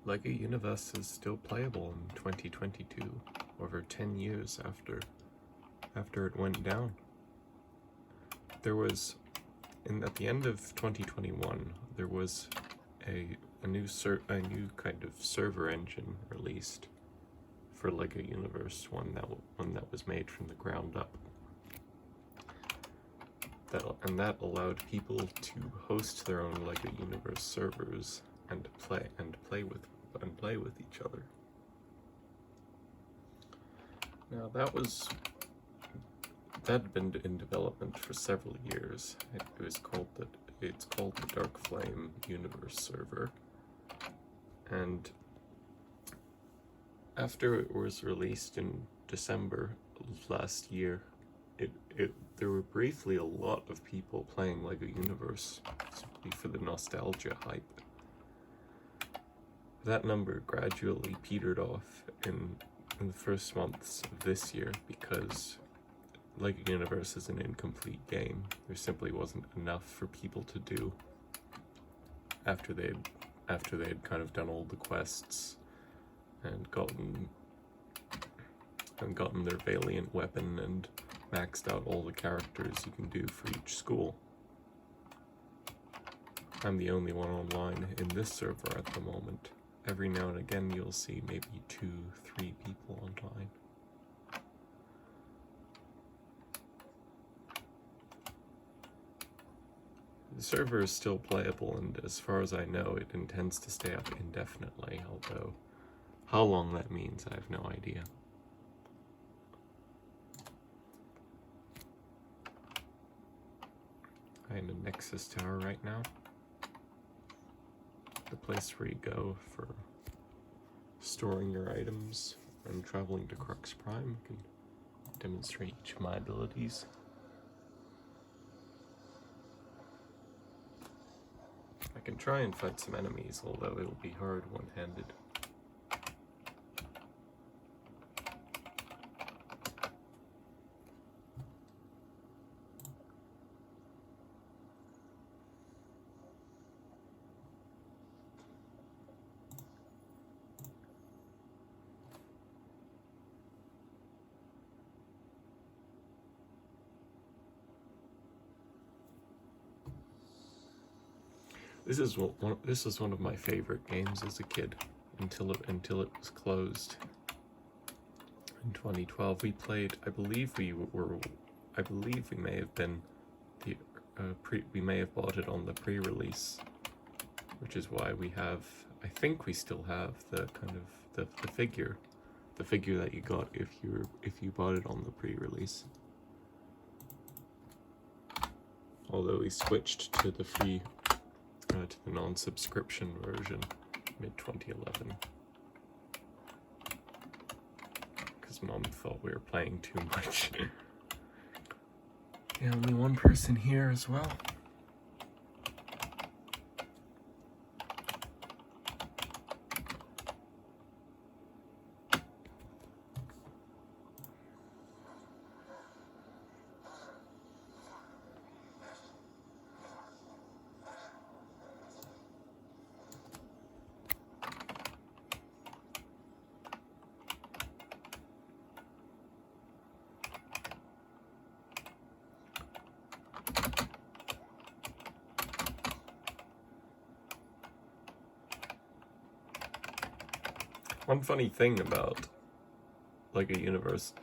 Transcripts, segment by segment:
LEGO Universe is still playable in 2022, over 10 years after it went down. There was, at the end of 2021, there was a new kind of server engine released for LEGO Universe, one that was made from the ground up. That allowed people to host their own LEGO Universe servers and play with each other. Now that had been in development for several years. It's called the Dark Flame Universe server, and after it was released in December of last year, there were briefly a lot of people playing LEGO Universe simply for the nostalgia hype. That number gradually petered off in the first months of this year because LEGO Universe is an incomplete game. There simply wasn't enough for people to do after they had kind of done all the quests and gotten their Valiant weapon and maxed out all the characters you can do for each school. I'm the only one online in this server at the moment. Every now and again you'll see maybe 2-3 people online. The server is still playable, and as far as I know, it intends to stay up indefinitely, although how long that means, I have no idea. I'm in Nexus Tower right now, the place where you go for storing your items and traveling to Crux Prime. I can demonstrate each of my abilities. I can try and fight some enemies, although it'll be hard one-handed. This is one of my favorite games as a kid, until it was closed. In 2012, we played. I believe we may have been we may have bought it on the pre-release, which is why we have. I think we still have the kind of the figure that you got if you bought it on the pre-release. Although we switched to the free. To the non-subscription version mid-2011 because Mom thought we were playing too much. Yeah, only one person here as well. One funny thing about LEGO Universe,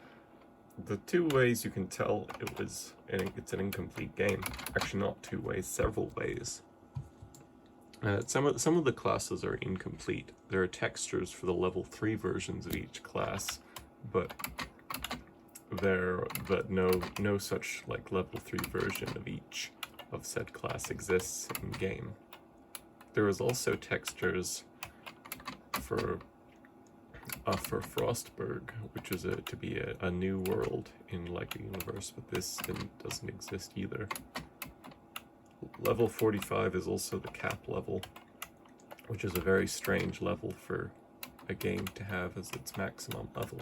the 2 ways you can tell it's an incomplete game. Actually, not 2 ways, several ways. Some of the classes are incomplete. There are textures for the level 3 versions of each class, but no such like level 3 version of each of said class exists in game. There is also textures for Frostburg, which is to be a new world in LEGO Universe, but this doesn't exist either. Level 45 is also the cap level, which is a very strange level for a game to have as its maximum level.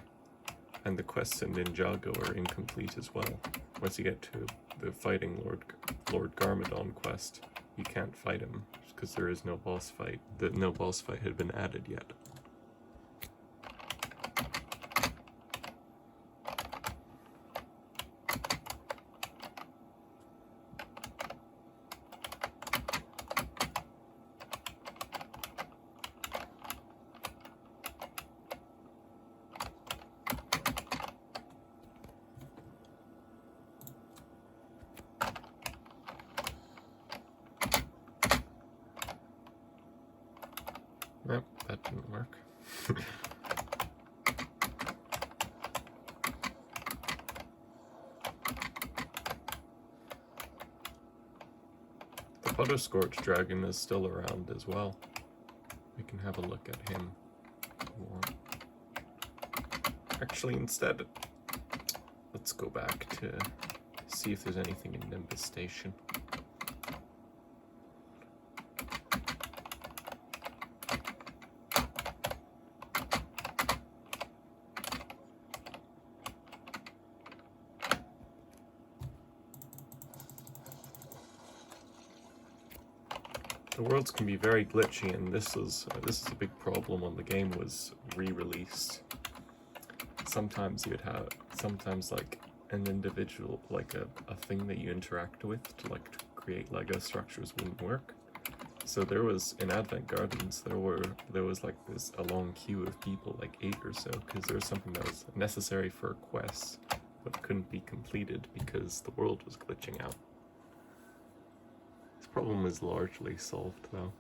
And the quests in Ninjago are incomplete as well. Once you get to the fighting Lord Garmadon quest, you can't fight him because there is no boss fight. No boss fight had been added yet. Nope, that didn't work. The Butterscorch Dragon is still around as well. We can have a look at him if you want. Actually, instead, let's go back to see if there's anything in Nimbus Station. The worlds can be very glitchy, and this is a big problem when the game was re-released. Sometimes you'd have like an individual, like a thing that you interact with to create Lego structures wouldn't work. So there was in Advent Gardens there was like a long queue of people, like 8 or so, because there was something that was necessary for a quest but couldn't be completed because the world was glitching out. This problem is largely solved though.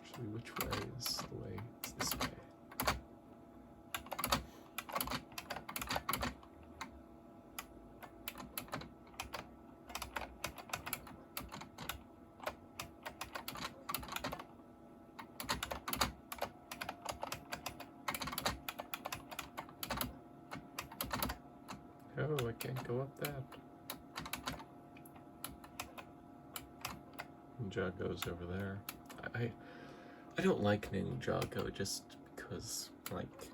Actually, which way is the way? It's this way. Oh, I can't go up that. Ninjago's over there. I don't like Ninjago just because, like,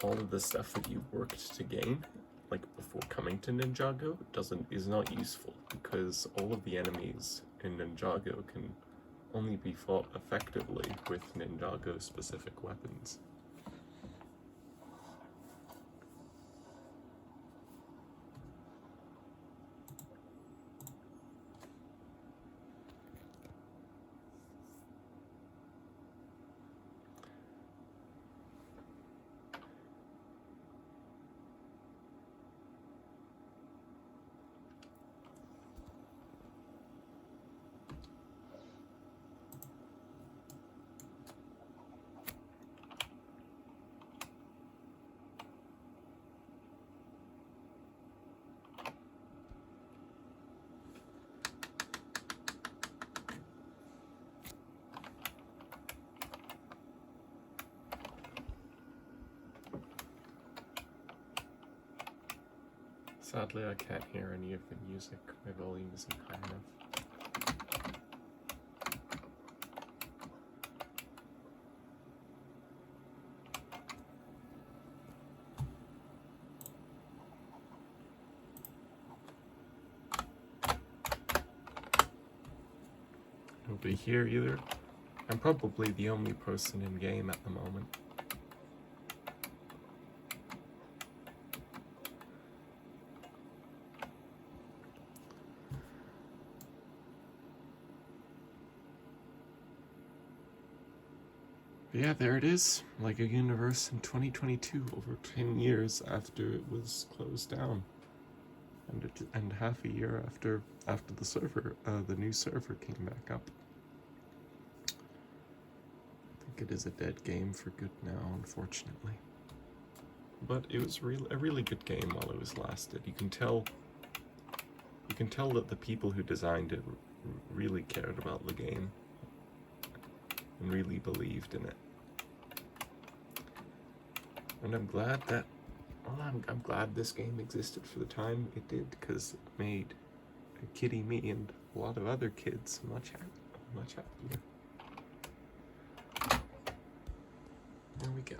all of the stuff that you've worked to gain, like, before coming to Ninjago is not useful, because all of the enemies in Ninjago can only be fought effectively with Ninjago specific weapons. Sadly, I can't hear any of the music. My volume isn't high enough. Nobody here either. I'm probably the only person in game at the moment. But yeah, there it is. LEGO Universe in 2022, over 10 years after it was closed down, and half a year after the server, the new server came back up. I think it is a dead game for good now, unfortunately. But it was a really good game while it was lasted. You can tell that the people who designed it really cared about the game and really believed in it. And I'm glad I'm glad this game existed for the time it did, because Kitty me and a lot of other kids much happier. There we go.